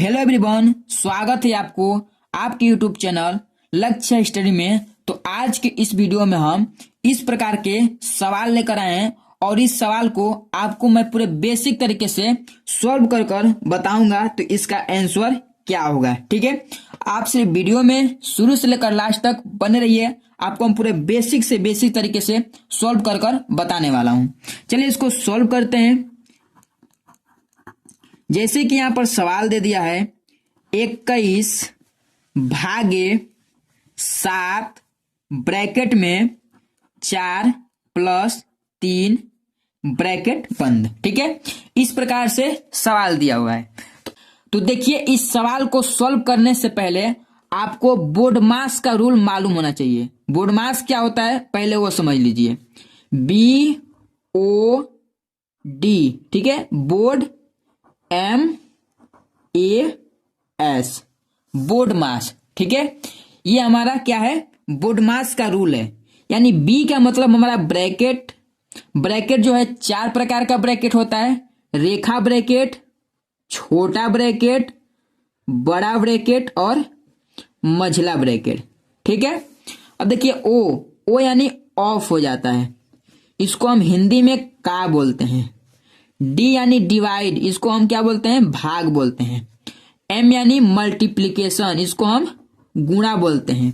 Hello everyone, स्वागत है आपको आपके यूट्यूब चैनल लक्ष्य स्टडी में। तो आज के इस वीडियो में हम इस प्रकार के सवाल लेकर आए हैं और इस सवाल को आपको मैं पूरे बेसिक तरीके से सॉल्व कर कर बताऊंगा। तो इसका आंसर क्या होगा, ठीक है। आप सिर्फ वीडियो में शुरू से लेकर लास्ट तक बने रहिए, आपको हम पूरे बेसिक से बेसिक तरीके से सॉल्व कर कर बताने वाला हूं। चलिए इसको सॉल्व करते हैं। जैसे कि यहां पर सवाल दे दिया है 21 भागे 7 ब्रैकेट में 4 + 3 ब्रैकेट बंद, ठीक है। इस प्रकार से सवाल दिया हुआ है। तो देखिए, इस सवाल को सॉल्व करने से पहले आपको बोर्ड मास का रूल मालूम होना चाहिए। बोर्ड मास क्या होता है पहले वो समझ लीजिए। BOD, ठीक है, बोर्ड MAS, बोर्ड मास, ठीक है। ये हमारा क्या है, बोर्ड मास का रूल है। यानी B का मतलब हमारा ब्रैकेट। ब्रैकेट जो है 4 प्रकार का ब्रैकेट होता है: रेखा ब्रैकेट, छोटा ब्रैकेट, बड़ा ब्रैकेट और मझला ब्रैकेट, ठीक है। अब देखिए O यानी ऑफ हो जाता है, इसको हम हिंदी में का बोलते हैं। D यानी डिवाइड, इसको हम क्या बोलते हैं, भाग बोलते हैं। M यानी मल्टीप्लिकेशन, इसको हम गुणा बोलते हैं।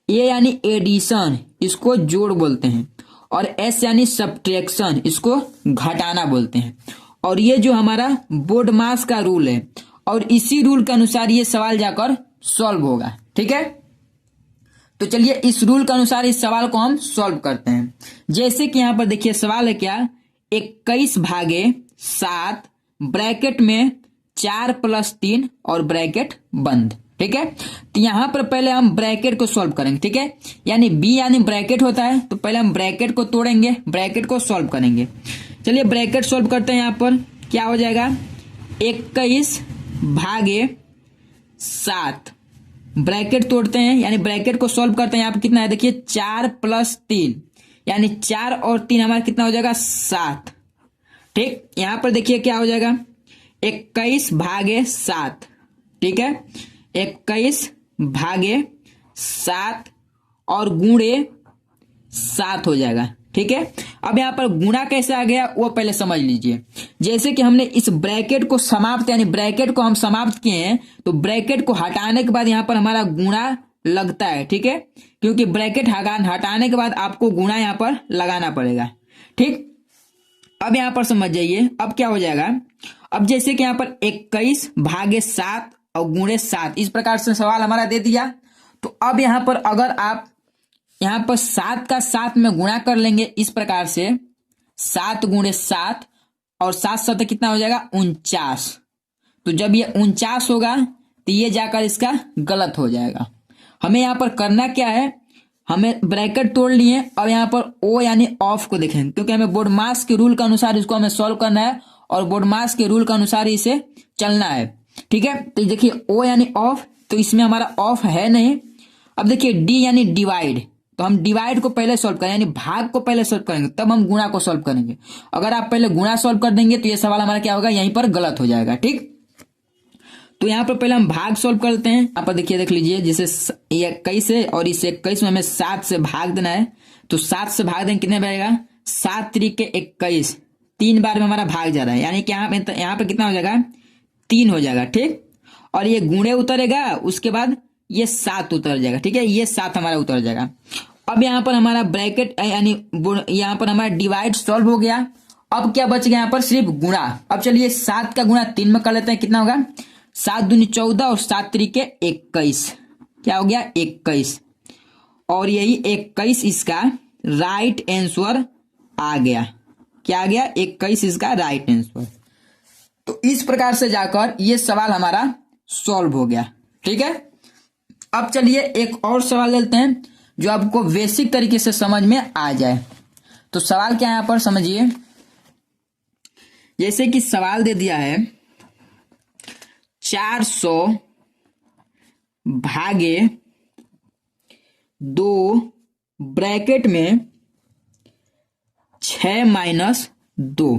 A यानी एडिशन, इसको जोड़ बोलते हैं। और S यानी सब्ट्रैक्शन, इसको घटाना बोलते हैं। और ये जो हमारा बोर्ड मास का रूल है, और इसी रूल के अनुसार ये सवाल जाकर सॉल्व होगा, ठीक है। तो चलिए इस रूल के अनुसार इस सवाल को हम सॉल्व करते हैं। जैसे कि यहां पर देखिए सवाल है क्या, 21 भागे 7 ब्रैकेट में 4 + 3 और ब्रैकेट बंद, ठीक है। तो यहां पर पहले हम ब्रैकेट को सॉल्व करेंगे, ठीक है। यानी B यानी ब्रैकेट होता है, तो पहले हम ब्रैकेट को तोड़ेंगे, ब्रैकेट को सॉल्व करेंगे। चलिए ब्रैकेट सॉल्व करते हैं। यहां पर क्या हो जाएगा, 21 भागे 7 ब्रैकेट तोड़ते हैं, यानी ब्रैकेट को सॉल्व करते हैं। यहाँ पर कितना है देखिए, 4 + 3, यानी 4 और 3 हमारा कितना हो जाएगा, 7, ठीक। यहां पर देखिए क्या हो जाएगा, 21 भागे 7, ठीक है, 21 भागे 7 और गुणे 7 हो जाएगा, ठीक है। अब यहां पर गुणा कैसे आ गया वो पहले समझ लीजिए। जैसे कि हमने इस ब्रैकेट को समाप्त, यानी ब्रैकेट को हम समाप्त किए हैं, तो ब्रैकेट को हटाने के बाद यहां पर हमारा गुणा लगता है, ठीक है, क्योंकि ब्रैकेट हटाने के बाद आपको गुणा यहां पर लगाना पड़ेगा, ठीक। अब यहां पर समझ जाइए, अब क्या हो जाएगा। अब जैसे कि यहां पर 21 भागे 7 और गुणे 7, इस प्रकार से सवाल हमारा दे दिया। तो अब यहां पर अगर आप यहां पर 7 का 7 में गुणा कर लेंगे, इस प्रकार से 7 × 7 और 7 7 कितना हो जाएगा, 49। तो जब ये 49 होगा तो ये जाकर इसका गलत हो जाएगा। हमें यहां पर करना क्या है, हमें ब्रैकेट तोड़ लिए। अब यहां पर O यानी ऑफ को देखेंगे, क्योंकि हमें बोर्ड मास के रूल के अनुसार इसको हमें सॉल्व करना है और बोर्ड मास के रूल के अनुसार इसे चलना है, ठीक है। तो देखिए O यानी ऑफ, तो इसमें हमारा ऑफ है नहीं। अब देखिए D यानी डिवाइड, तो हम डिवाइड को पहले सॉल्व करें, यानी भाग को पहले सॉल्व करेंगे, तब हम गुणा को सॉल्व करेंगे। अगर आप पहले गुणा सॉल्व कर देंगे तो ये सवाल हमारा क्या होगा, यहीं पर गलत हो जाएगा, ठीक। तो यहाँ पर पहले हम भाग सॉल्व करते हैं। यहाँ पर देखिए, देख लीजिए, जैसे ये 21 है और इस 21 में हमें 7 से भाग देना है। तो 7 से भाग देंगे कितने बनेगा, 7 × 21, 3 बार में हमारा भाग जा रहा है, यानी कि यहाँ पे कितना हो जाएगा, 3 हो जाएगा, ठीक। और ये गुणे उतरेगा, उसके बाद ये 7 उतर जाएगा, ठीक है, ये 7 हमारा उतर जाएगा। अब यहाँ पर हमारा ब्रैकेट यानी यहाँ पर हमारा डिवाइड सॉल्व हो गया। अब क्या बच गया, यहाँ पर सिर्फ गुणा। अब चलिए 7 का गुणा 3 में कर लेते हैं, कितना होगा, 7 दूनी 14 और 7 × 21, क्या हो गया, 21। और यही 21 इसका राइट आंसर आ गया। क्या आ गया, 21 इसका राइट आंसर। तो इस प्रकार से जाकर ये सवाल हमारा सॉल्व हो गया, ठीक है। अब चलिए एक और सवाल लेते हैं जो आपको बेसिक तरीके से समझ में आ जाए। तो सवाल क्या है यहां पर समझिए। जैसे कि सवाल दे दिया है 400 भागे 2 ब्रैकेट में 6 - 2,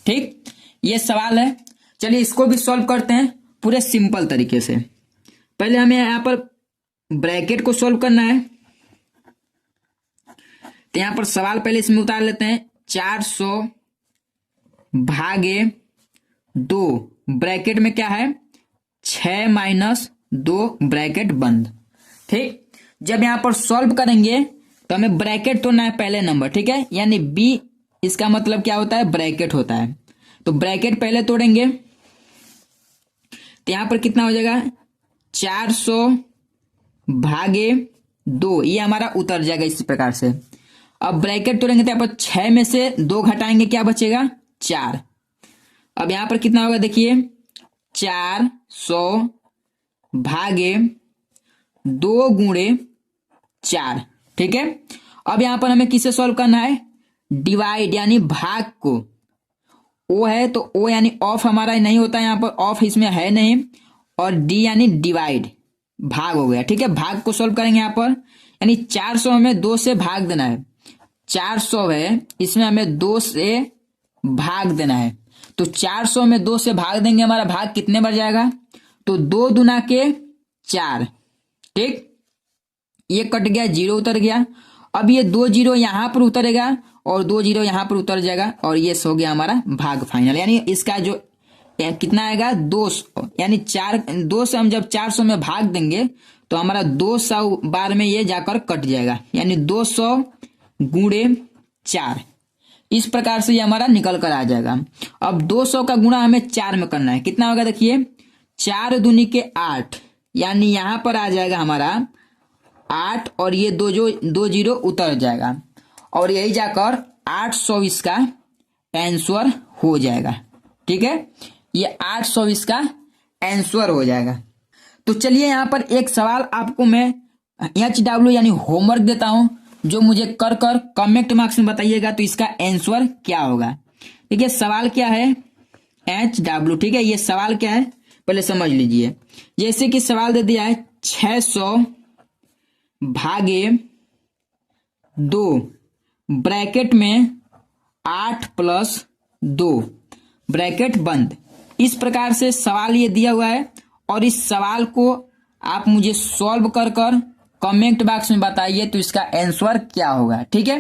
ठीक। ये सवाल है। चलिए इसको भी सॉल्व करते हैं। पूरे सिंपल तरीके से। पहले हमें यहाँ पर ब्रैकेट को सॉल्व करना है, तो यहाँ पर सवाल पहले इसमें उतार लेते हैं। 400 भागे 2 ब्रैकेट में क्या है 6 माइनस 2 ब्रैकेट बंद। ठीक, जब यहाँ पर सॉल्व करेंगे तो हमें ब्रैकेट तोड़ना है पहले नंबर, ठीक है, यानी बी इसका मतलब क्या होता है ब्रैकेट होता है। तो ब्रैकेट पहले तोड़ेंगे तो यहां पर कितना हो जाएगा 400 भागे 2, ये हमारा उतर जाएगा इसी प्रकार से। अब ब्रैकेट तोड़ेंगे तो यहाँ पर 6 में से 2 घटाएंगे, क्या बचेगा 4। अब यहां पर कितना होगा देखिए 400 भागे 2 गुणे 4, ठीक है। अब यहां पर हमें किसे सॉल्व करना है डिवाइड यानी भाग को। ओ है तो ओ यानी ऑफ हमारा नहीं होता, यहाँ पर ऑफ इसमें है नहीं, और डी यानी डिवाइड भाग हो गया, ठीक है। भाग को सॉल्व करेंगे यहाँ पर, यानी 400 हमें 2 से भाग देना है। 400 है इसमें हमें 2 से भाग देना है, तो 400 में 2 से भाग देंगे, हमारा भाग कितने बार जाएगा तो 2 दूना के 4, ठीक। ये कट गया, 0 उतर गया। अब ये 2 0 यहां पर उतरेगा और 2 0 यहां पर उतर जाएगा, और ये हो गया हमारा भाग फाइनल। यानी इसका जो कितना आएगा 200, यानी 2 से हम जब 400 में भाग देंगे तो हमारा 200 बार में ये जाकर कट जाएगा, यानी 200 गुणे 4। इस प्रकार से ये हमारा निकल कर आ जाएगा। अब 200 का गुणा हमें 4 में करना है, कितना होगा देखिए 4 दूनी के 8, यानी यहां पर आ जाएगा हमारा 8, और ये 2 0 उतर जाएगा, और यही जाकर 800 इसका आंसर हो जाएगा, ठीक है। ये 800 इसका आंसर हो जाएगा। तो चलिए यहाँ पर एक सवाल आपको मैं HW यानी होमवर्क देता हूं, जो मुझे कर कमेंट मार्क्स में बताइएगा तो इसका आंसर क्या होगा। ठीक है, सवाल क्या है HW, ठीक है। ये सवाल क्या है पहले समझ लीजिए। जैसे कि सवाल दे दिया है 600 भागे 2 ब्रैकेट में 8 प्लस 2 ब्रैकेट बंद। इस प्रकार से सवाल ये दिया हुआ है, और इस सवाल को आप मुझे सॉल्व कर कमेंट बॉक्स में बताइए तो इसका आंसर क्या होगा, ठीक है।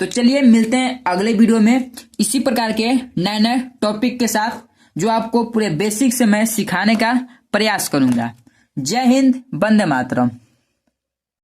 तो चलिए मिलते हैं अगले वीडियो में इसी प्रकार के नए नए टॉपिक के साथ, जो आपको पूरे बेसिक से मैं सिखाने का प्रयास करूंगा। जय हिंद, वंदे मातरम।